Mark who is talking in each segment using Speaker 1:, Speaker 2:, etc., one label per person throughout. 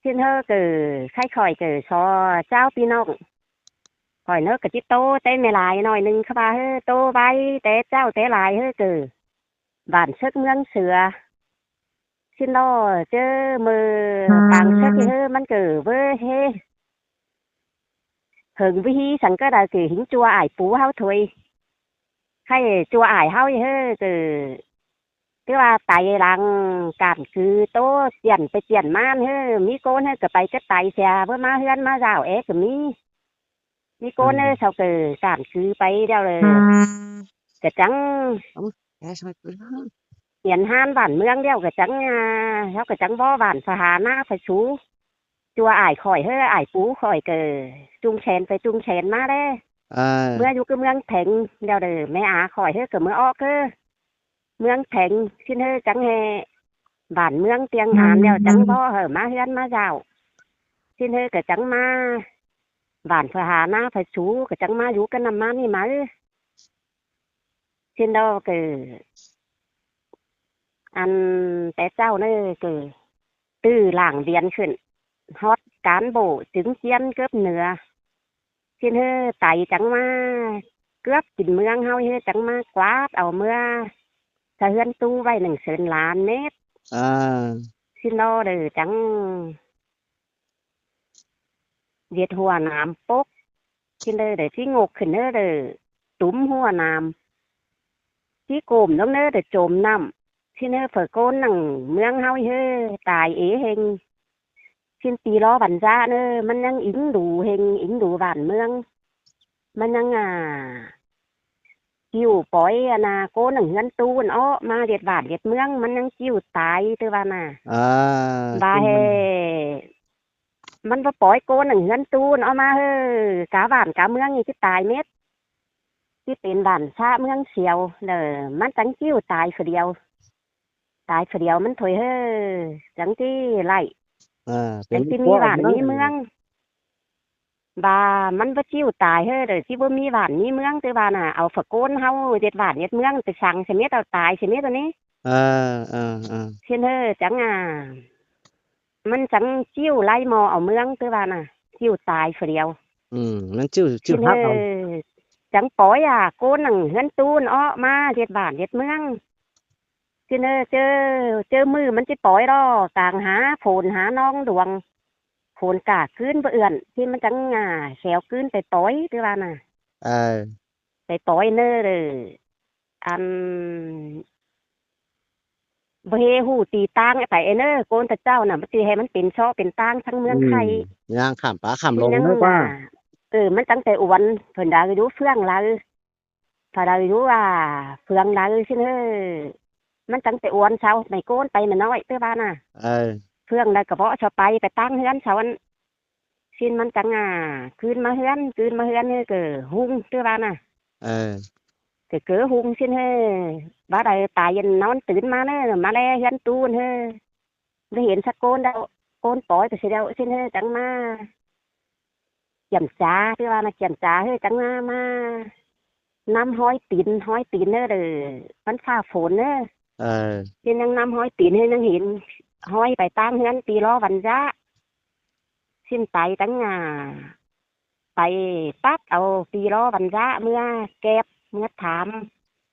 Speaker 1: xin hơ cử khai khỏi cử soเจ้าพี่น้องข่อยเนอะกะจิโตเต้ไม่หลายหน่อยหนึงเข้ามาเฮ้อโตใบเต้เจ้าเต้หลายเฮ้อกือบ้านซึกเมืองเสือxin lo chứ mơ càng sức thì hơมันกือเว้อเฮเหิงวิฮีสังก็ได้กือหิงจัวอ้ายปูเฮาถวยให้จัวอ้ายเฮาเฮ้อกือคือว่าไตรังการคือโตเจียนไปเจียนมานเฮ้อมีโกนเฮ้อก็ไปก็ไตเสียเพื่อมาเฮือนมาเจ้าเอ๊ะก็มีโกนเฮ้อเขากือการคือไปเดียวเลยก็จัง
Speaker 2: Nghe sao cứ nói.
Speaker 1: Hiện han bản mương đeo cái trắng theo cái trắng bó bản phà hà na phải chú chùa ải khỏi hơi ải phú khỏi cái trung chén phải trung chén má đấy
Speaker 2: À,
Speaker 1: mưa du cái mương thành đeo đời mẹ à khỏi hơi cái mưa o cơ mương thành xin hơi trắng hè bản mương tiếng hàn đeo trắng bó hở má hiên má rào xin hơi cái trắng ma bản phà hà na phải chú cái trắng ma du cái nằm má ni má xin đâu cái ăn téเจ้านี่คือตื้อหลังเวียนขึ้นฮอตการโบถึงเชียนเกือบเหนือเช่นเฮ้อไตจังมาเกือบกินเมืองเฮาเฮ้อจังมากวาดเอาเมื่อสะเฮือนตู้ไว้100,000 เมตร
Speaker 2: à,
Speaker 1: สิโนเด้อจังเวียดหัวน้ำปกสิเด้อเด้อสิงกขึ้นเด้อเด้อตุ้มหัวน้ำสิโกมลงเด้อเด้อจมน้ำสิเด้อเฝอโกนหนังเมืองเฮาเฮ้อตายเอเฮงสิ้นปีล้อบันจ้าเนอมันยังอิงดูเฮงอิงดูบ้านเมืองมันยังจิ้วปล่อยนาโกหนังเงินตูนอ้อมาเด็ดบาทเด็ดเมืองมันยังจิ้วตายตัวว่าน่ะ
Speaker 2: à,
Speaker 1: บา
Speaker 2: cái
Speaker 1: เฮ
Speaker 2: này.
Speaker 1: มันว่าปล่อยโกหนังเงินตูนเอามาเฮ้อกาบ้านกาเมืองนี่ที่ตายเม็ดที่เป็นบ้านชาเมืองเสียวเด้อมันจังจิ้วตายคนเดียวตายคนเดียวมันถอยเฮ้อจังที่ไล่
Speaker 2: À,
Speaker 1: จัง
Speaker 2: tiếng
Speaker 1: ที่มี
Speaker 2: của
Speaker 1: บ้าน
Speaker 2: nó
Speaker 1: มีเมือง บามันบ่จิ้วตายเฮ้อเด้อที่บ่มีบ้านมีเมืองแต่ว่าน่ะเอาฝะโกนเฮาเฮ็ดบ้านเฮ็ดเมืองไปสั่งใช่มั้ยเอาตายใช่มั้ยตัวนี้
Speaker 2: à, à, à,
Speaker 1: เช่นเฮ้อจังมันจังจิ้วไล่มอเอาเมืองแต่ว่าน่ะจิ้วตายผู้เดียว
Speaker 2: nó chưa
Speaker 1: เช่
Speaker 2: chưa
Speaker 1: น
Speaker 2: hát
Speaker 1: เฮ้อ
Speaker 2: đâu.
Speaker 1: จังปล่อยโกนหนังเฮือนตูนอ้อมาเฮ็ดบ้านเฮ็ดเมืองเช่นเฮ้อเจอมือมันสิปล่อยดอกกลางหาโผนหาน้องดวงโผนกะคืนบ่เอื้อนที่มันจังแขวคืนไปปล่อยแต่ว่าน่ะ
Speaker 2: À,
Speaker 1: ไปปล่อยเนอเด้ออันบ่เฮฮู้ตีตางไปเนอโกนแต่เจ้าน่ะมันสิให้มันเป็นช่อเป็นตางทั้งเมืองไทย
Speaker 2: nhang khảm phá khảm
Speaker 1: ที่
Speaker 2: lông
Speaker 1: ยัง
Speaker 2: nữa qua.
Speaker 1: มันตั้งแต่อวนเพิ่นดารู้เฟื่องลาถ้าดารู้ว่าเฟืองลาซิเด้อมันตั้งแต่อวนเช้าไม่โกนไปมันน้อยเตื้อบ้านน่ะ
Speaker 2: À,
Speaker 1: เฟื่องได้ก็เพาะชอไปตั้งเฮือนเช้าอันสิ้นมันจังคืนมาเฮือนนี่ก็หุงเตื้อบ้านน่ะ
Speaker 2: à,
Speaker 1: ก็เก๋อหุงสิ้นเฮ้อบ้าใดตายยันนอนตื่นมาเด้อมาแลเฮือนตูนเฮ้อได้เห็นสักโกนแล้วโกนปล่อยไปสิแล้วสิ้นเฮ้อจังมาเจียมจ้าที่ว่ามาเจียมจ้าเฮ้ยจังมาน้ำห้อยตีนเด้อมันฟ้าฝนเด้อ
Speaker 2: à,
Speaker 1: เห็นยังน้ำห้อยตีนให้ยังเห็นห้อยไปตั้งเฮือนปีล้อวันจ้าสิ้นไปตั้งไปตัดเอาปีล้อวันจ้าเมื่อเก็บเมื่อถาม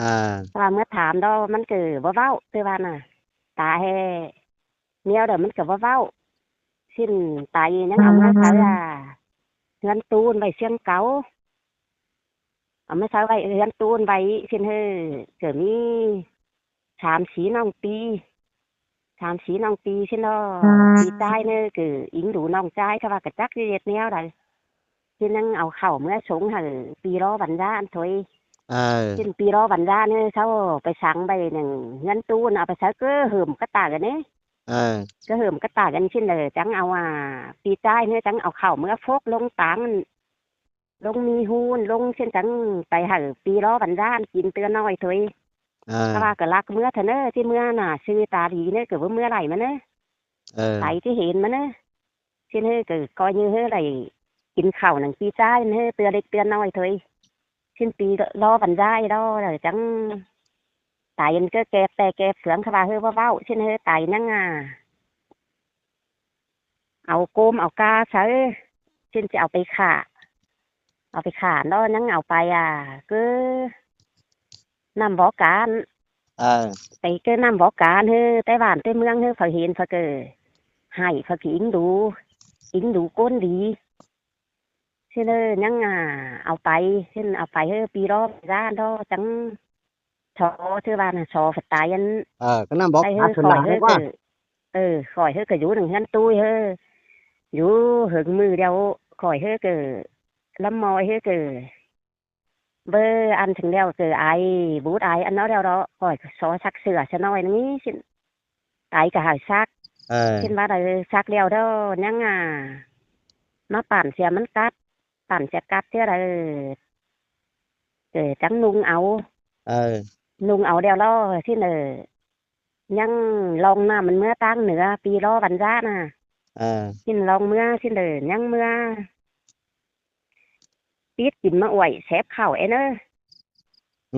Speaker 2: à,
Speaker 1: ว่าเมื่อถามดอกมันคือบ่เว้าคือว่าน่ะตาแฮเนียวเด้อมันก็บ่เว้าสิ้นตายยังเอามาใส่เฮือนตูนไว้เสียงเก่าเอามาใส่ไว้เฮือนตูนไว้สิ้นเฮ้อก็มี3-4 น้องปีสิ้นเนาะปีตายเด้อคืออิงดูน้องชายเขาว่าก็จักสิเฮ็ดแนวใดสิ้นยังเอาเข้าเมื่อสงให้ปีล้อวันจ้าอันถอย
Speaker 2: à,
Speaker 1: สิ้นปีล้อวันจ้าเนี่ยเขาไปสั่งไปหนึ่งเงินตูนเอาไปใช้ก็เหิมกระตากันเนี่ย
Speaker 2: à,
Speaker 1: ก็เหิมกระตากันชิ้นเลยจังเอาปีใต้เนี่ยจังเอาเข่าเมื่อฟกลงตังลงมีหูนลงเช่นจังไปหาปีล้อวันจ้ากินเตือนน้อยถอยเพราะ
Speaker 2: à,
Speaker 1: ว่าก็รักเมื่อเถอะเนอะที่เมื่อน่ะซื้อตาดีเนี่ยก็ว่าเมื่อไหร่มาเนอะ
Speaker 2: à,
Speaker 1: ไหลที่เห็นมาเนอะเช่นเฮ้ก็คอยยื้อเฮ้ไหลกินข้าวหนังปีใต้เนอะเตือนเด็กเตือนน้อยถอยชิ้นปีล้อวันจ้าล้อเลยจังตายก็แกแต่แกเฟืองเขาว่าเฮ้ว่าเว้าเช่นเฮ้ตายนั่ง เอาโกมเอากาใช้ซึ่งจะเอาไปขาเนาะยังเอาไปcứ nằm võ cán ไปเกินนำบอกการเฮ้อไต้หวันไต้เมืองเฮ้อฝากเห็นฝากเกอให้ฝากอิงดูก้นดีเช่นยังเอาไปเช่นเอาไปเฮ้อปีรอบร้านđó chẳngชอชื่อบ้านชอฝตายยัน
Speaker 2: cái năm bó
Speaker 1: ไป
Speaker 2: cá
Speaker 1: เฮ้อ
Speaker 2: thuần
Speaker 1: คอย
Speaker 2: là
Speaker 1: เฮ้
Speaker 2: hay
Speaker 1: อเก
Speaker 2: quá
Speaker 1: อคอยเฮ้อเกออยู่หนึ่งชั้นตุ้ยเฮ้ออยู่หึงมือเดียวคอยเฮ้อเกอลำมอยเฮ้อเกอbơ ăn thằng đeo từ ai bút ai ăn nó đeo đó hỏi xó sắc sửa cho nói ní xin ai cả hải sắc xin ba đời sắc đeo đó nhăng nó bản xeมันcắt bản xe cắt thế là trắng nung áo đeo đó xin là nhăng lòng na mình mưa tăng nữa pi lo bắn giá nè xin lòng mưa xin là nhăng mưa tiếtกินมะอวยแซ่บข้าวเนาะ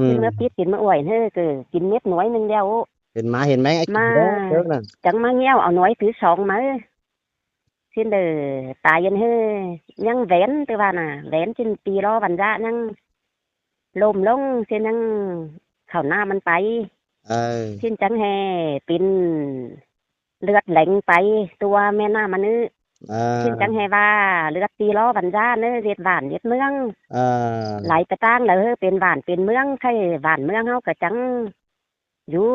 Speaker 1: กินเมื่อปิดกินมาอวยเฮ้อคือกินเม็ดน้อยนึงแล้ว
Speaker 2: เห็นไหมไอ้
Speaker 1: มา
Speaker 2: เยอะน่ะ
Speaker 1: จังมาเงี้ยวเอาน้อยถือสองมาxinเด้อตายยันเฮ้อยังแหวนตัวว่าน่ะแหวนxinปีรอวันจะยังลมลงxinยังเข้าหน้ามันไปxinจังแฮเป็นเลือดแหลงไปตัวแม่น้ามันนึxinจังแฮว่าเลือดปีรอวันจะเนื้อเรียดหวานเรียดเมืองไหลไปตั้งแล้วเป็นหวานเป็นเมืองใครหวานเมืองเฮาก็จังอยู่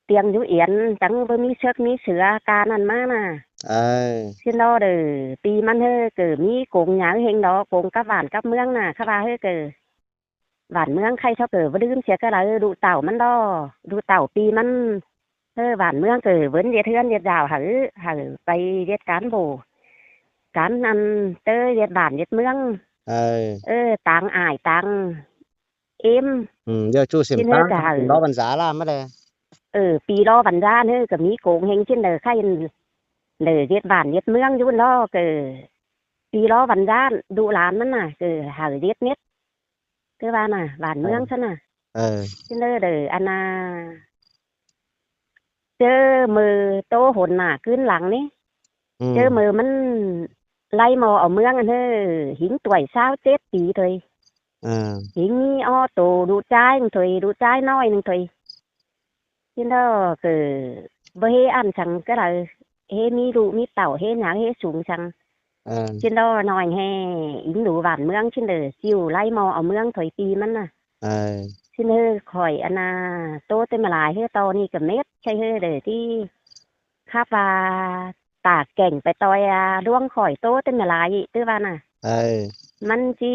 Speaker 1: เตียงอยู่เอียนจังบ่มีเชือกมีเสือการนั่นมาน่ะxin đóเด้อปีมันเฮ้อเกิดมีโกงหยังเฮงดอกโกงกับหวานกับเมืองน่ะเขาว่าเฮ้อเกิดหวานเมืองใครชอบเกิดบ่ลืมเสียก็เลยดูเต่ามันดอดูเต่าปีมันเฮ้อหวานเมืองเกิดเว้นเวียดเทือนเวียดดาวหึไปเวียดการโบการนั่นเตอเวียดบ้านเวียดเมืองต่างอายต่างเอ็ม
Speaker 2: giờ chu xiêm tang đó bắn giá làm mất đây
Speaker 1: ปีรอวันร้านเฮ้อก็มีโกงเฮงเช่นเด้อใครเด้อเวียดบ้านเวียดเมืองอยู่ล้อก็ปีรอวันร้านดูหลานมันน่ะก็หาเวียดเม็ดคือว่าน่ะบ้านเมืองซั่นน่ะเช่นเด้ออันน่ะเจอมือโตหนน่ะขึ้นหลังนี่เจอมือมันไล่มอเอาเมืองอันเฮ้อหิงต่วย27ปีthôiหิงมีออโตดูใจนึงthôiดูใจน้อยนึงthôi xin đó cứ với ăn chẳng cái là hê mi ru mi tàu hê nhá hê súng chẳng xin đó nói hè ính đủ vạn mương xin đời siêu lai mò ở mương thời piมันน่ะxin hơi khỏi anhโตเต็มหลายเฮ้โตนี่กับเม็ดใช่เฮ้เด้อที่ข้าปลาตากแก่งไปตอยร่วงข่อยโตเต็มหลายตื้อว่าน่ะมันจี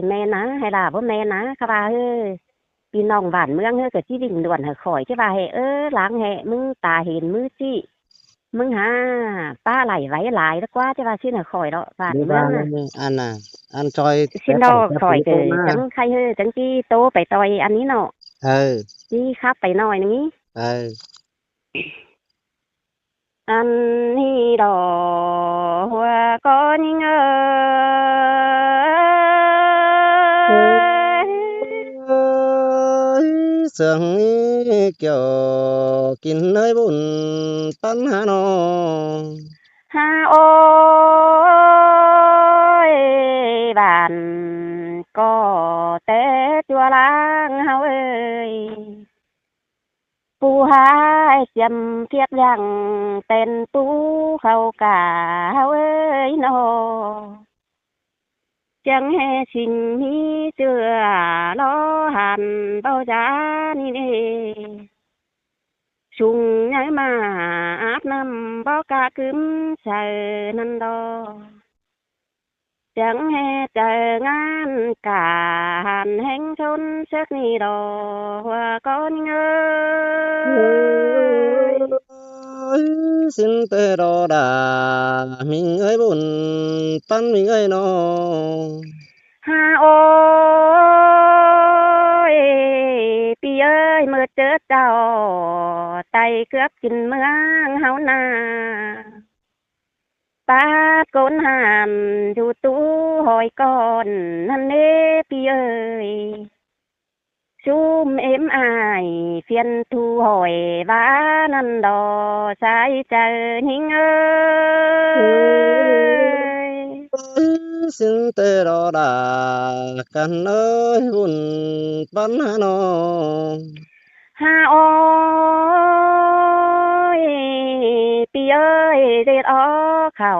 Speaker 1: แม่นะให้ล่ะบ่แม่นะข้าว่าเฮ้พี่น้องบ้านเมืองเฮ้อก็สิวิ่งด่วนหาข่อยใช่ป่ะให้ล้างให้มึงตาเห็นมือจิมึงหาป้าไหลไว้หลายแล้วกว่าใช่ป่ะสิน่ะข่อยเนาะบ้านเมืองน่ะ
Speaker 2: อันจอย
Speaker 1: สิดอกข่อยก็จังใครเฮ้อจังที่โตไปต่อยอันนี้เนาะที่ขับไปหน่อยนี้อันนี้ดอกหัวก้อนยิง
Speaker 2: sương kiểu kín nơi bùn tân hà nọ
Speaker 1: ha ôi bạn có té chua lang hao ơi phù hai chầm thiết rằng tên tú khâu cả hao ơi nó chẳng hề xin mi chưa lo hàn bao giá ni nê sung nhảy mà áp năm bao cả cứng sờ năn đo chẳng hề chờ ngàn cả hàn hẹn thôn sức ni đò hoa con ơi
Speaker 2: xin tê đò đà mình ơi buồn tan mình ơi nó
Speaker 1: ha ôi pi ơi mưa chết đào tay cướp kinh mương háo na ta con hàm dù tú hỏi con hắn nê pi ơi chum êm ai phiền thu hỏi vá năn đò sai chờ hình ơi
Speaker 2: xin tê đó đà cần ơi buồn bắn hà nó
Speaker 1: ฮาโอยปีเอ้ยเด็ดอ้อเข้า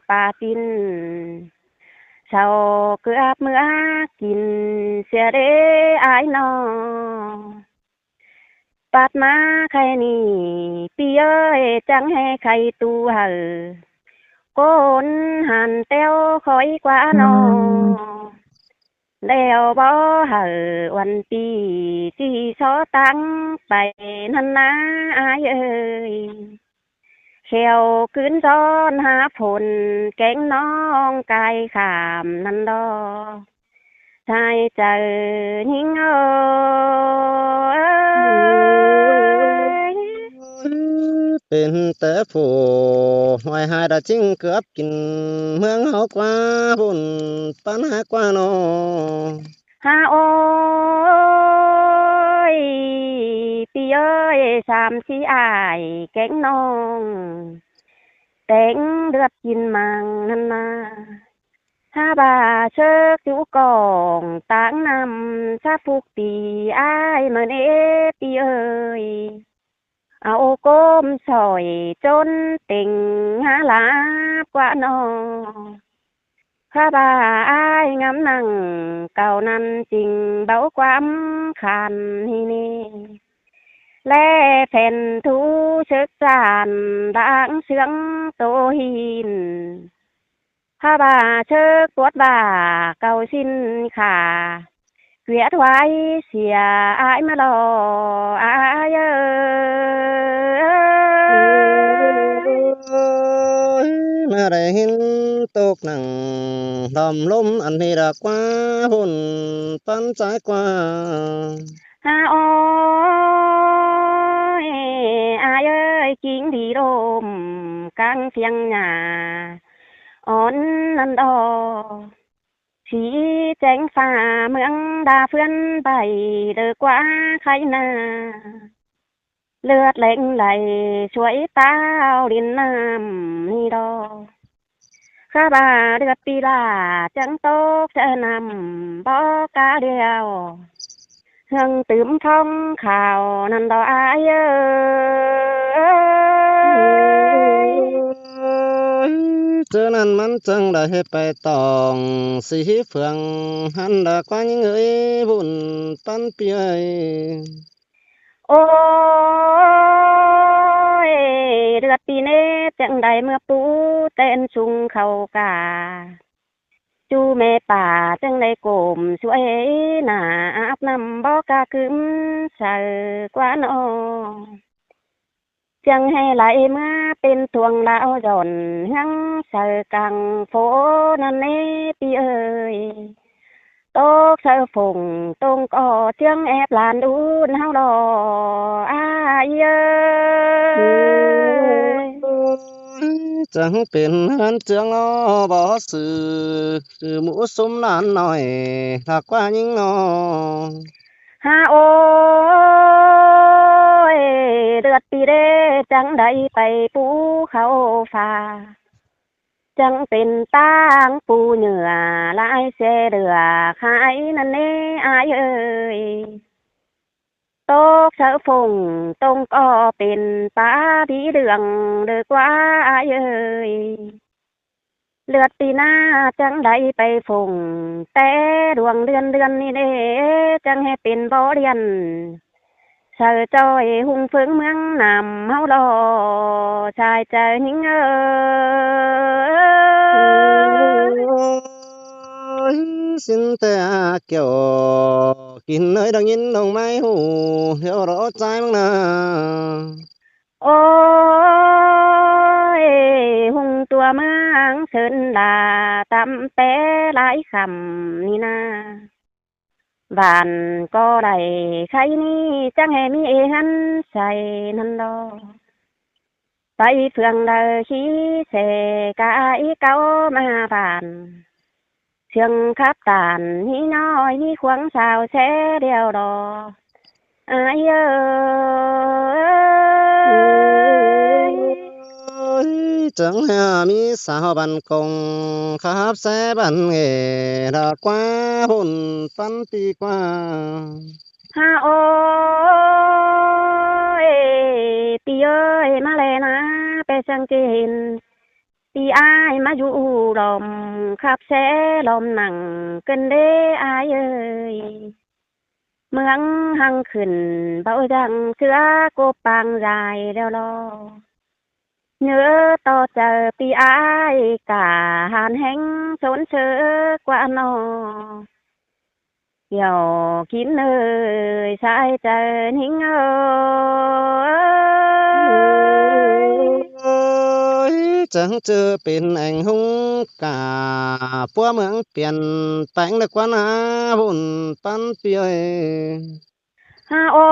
Speaker 1: ป่าปินเศร้าเกือบเมื่อกินเสียเด้อายน้อปัดมาใครนี่ปีเอ้ยจังให้ใครตูเหอโกนหันเต้วคอยกว่าน้อแล้วบ่เหอวันปีที่ซอตั้งไปนั่นนะอายเอ้ยเขียวคืนซ้อนหาฝนแกงน้องกายขามนันดอชายเจอหิงเอ้ย
Speaker 2: เป็นแต่ผู้หอยหายดาจิ้งเกือบกินเมืองเฮากว่าบุญปัญหากว่าน้อ
Speaker 1: ฮาโอยปีเอ้ยสามสีอายแกงน้องแต่งเลือดกินมังนันนาฮาบาเชิกจุกองต่างนำชาฟุกตีอายมาเนปีเอ้ยเอาก้มสอยจนเต็งหาลาบกว่าน้อง ข้าบ่าอายงามนั่งเก่านั้นจริงเบาความคันที่นี่และแผ่นทูเชิกจานด่างเสียงโตหินข้าบ่าเชิกปวดบ่าเก่าสิ้นขาเกลียดไว้เสียอายมาหลออาย
Speaker 2: เมื่อได้เห็นตกหนังดอมลมอันนี้ดากว่าบุญปันใจกว่า
Speaker 1: ฮาโอยอายเอ้ยกิ่งดีลมกลางเสียงหญ้าอ่อนนันดอสีแจ้งฟ้าเมืองดาเพื่อนใบเดือกว่าใครนาเลือดเล่งไหลช่วยตาลินน้ำนี่ดอข้าบ่าเดือดปีลาจังโตกเจอนำบอกกาเดียวเฮืองตื่มท้องข่าวนันดออายเอ้ย
Speaker 2: เจอนั้นมันจังได้ไปตองสีเฟืองหันดากว่ายิ่งเอ้ยบุญปันเปียย
Speaker 1: โอ้ยเดือดปีเนจังใดเมื่อปูเต้นชุงเขากาจูแม่ป่าจังได้โกมช่วยหน้าอาบน้ำบอกกาคืมเสือกว่าน้อจังให้ไหลมาเป็นทวงลาวหย่อนหังเสือกังโฟนั่นเนปีเอ้ยโตกเสือฝงตรงก่อเจียงแอบหลานดูนเฮาดออายเอ้ย
Speaker 2: จังเป็นเฮือนเจืองล้อบ่ซื้อคือหมูซุมหลานน้อยหากว่ายิ่งน้อ
Speaker 1: ฮาโอ้ยเดือดปีเดจังใดไปปูเขาฟ้าจังเป็นตางปูเหนือลายเสเดือขายนั่นเน่อายเอ้ยโตกเสอฟงตรงก็เป็นปลาดีเดืองเดือกว่าอายเอ้ยเลือดปีหน้าจังใดไปฟงแต่ดวงเดือนนี่เด้จังให้เป็นบ่อเรียน เธอจอยหุ่งเฟิงเมืองนำเฮาดอชายใจหิงเอ้ย
Speaker 2: xin tê kiểu kín nơi đang nhìn đồng mai hù hiểu rõ trái măng nà
Speaker 1: โอ้ยหุ่งตัวเมืองเชิญลาตำเปหลายคำนี่นาบ้านก็ได้ใครนี่จังให้มีหันใส่นั่นดอไปเฟืองเดอขี้เสกายเก้ามาบ้าน เชียงคับตานนี่น้อยนี่ขวางสาวแช่เดียวดออายเอ้ย
Speaker 2: ยจังมีสาวบันกงครับแสบันเงดอกกว่าหุ่นปันปีกว่า
Speaker 1: ฮาโอยปีเอ้ยมาเลยนะไปสังเกตปีอายมาอยู่ลมขับแสลมหนังกันเด้อายเอ้ยเมืองหังขึ้นเบาดังเสือโกปางใหญ่แล้วรอเนื้อต่อเจอปีอายกาหานแห้งชนเชอกว่านอ Dầu kín ơi sai trời nín ơi
Speaker 2: Ôi, chẳng chưaเป็นanh hùng cả búa mượn tiền bánh được quan á vụn pan piơi
Speaker 1: ha ôi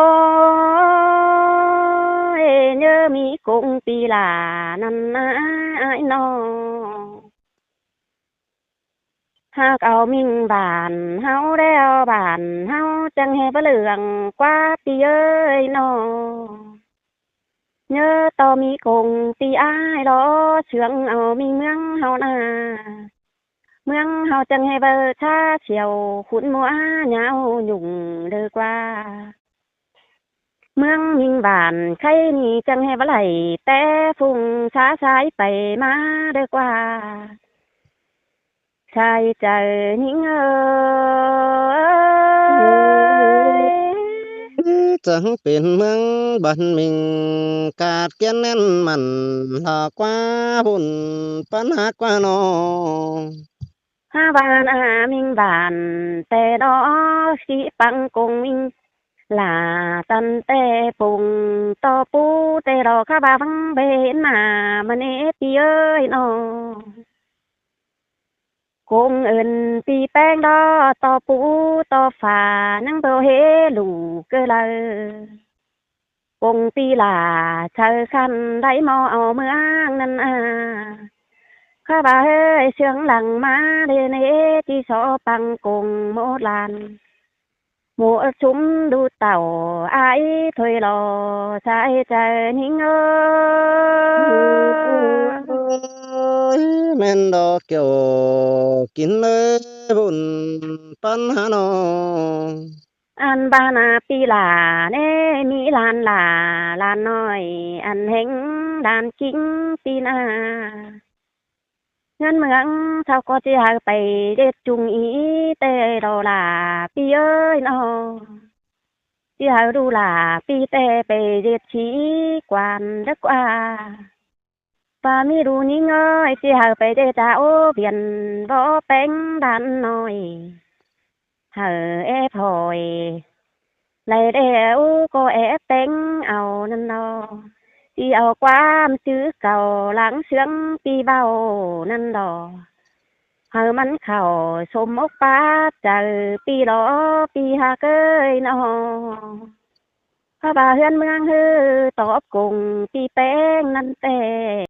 Speaker 1: nhớ mi cũng pi là năn ai no ha cao minh bản hao đeo bản hao chẳng hề vỡ lượng qua pi ơi no nhớ to mi cùng pi ai đó sướng ở mi mương hao na เมืองเฮาจังให้เบอร์ชาเฉียวขุนมัวเหงาหยุ่งเด้อกว่าเมืองมิงบานใครนี่จังให้บ่ไหลแต่ฟุ้งช้าสายไปมาเด้อกว่าชายใจนิ่งเอ้ย
Speaker 2: chẳng เป็นเมืองบันมิงกาดเกียนแน่นมันหลอกกว่าบุญปัญหากว่าน้อง
Speaker 1: ห้าบานอามิงบานแต่ดอสิปังกงมิงลาตันแต่ปุงต่อปูแต่รอข้าบาฟังเบนมามันเอปีเอ้ยน้องคงเอินปีแป้งดอต่อปูต่อฝานั่งเบลเฮลูกเกลอกงปีลาเชอคันได้มอเอาเมืองนั่นข้าบาเฮ้ยเสียงหลังมาเดเนที่สอปังกงโมลานหมูชุมดูเต่าไอ้ถอยรอใช้ใจนิ่งเอ้ย
Speaker 2: แม่นดอกเกี่ยวกินเลยบุญปัญหาน้อง
Speaker 1: อันบานาปีลาเน่มีลานลาลานน้อยอันเฮงดานกิ้งปีนาเงินเมืองเท่าก็จะหาไปเด็ดจุงอีแต่เราลาปีเอ้ยน้องจะหาดูลาปีแต่ไปเด็ดชี้กวนดักว่าป้ามีรู้นี่เงยจะหาไปเด็ดตาโอเปลี่ยนบ่เป็นดานน้อยเฮอเอพอยlại đeo có ép tính ao năn no đi ao qua chữ cầu lãng sướng đi bao năn đò hờ mắn khẩu xôm ốc ba chờ pi đó pi ha cơi no bà hươn mương hư tọp cùng pi bén năn tê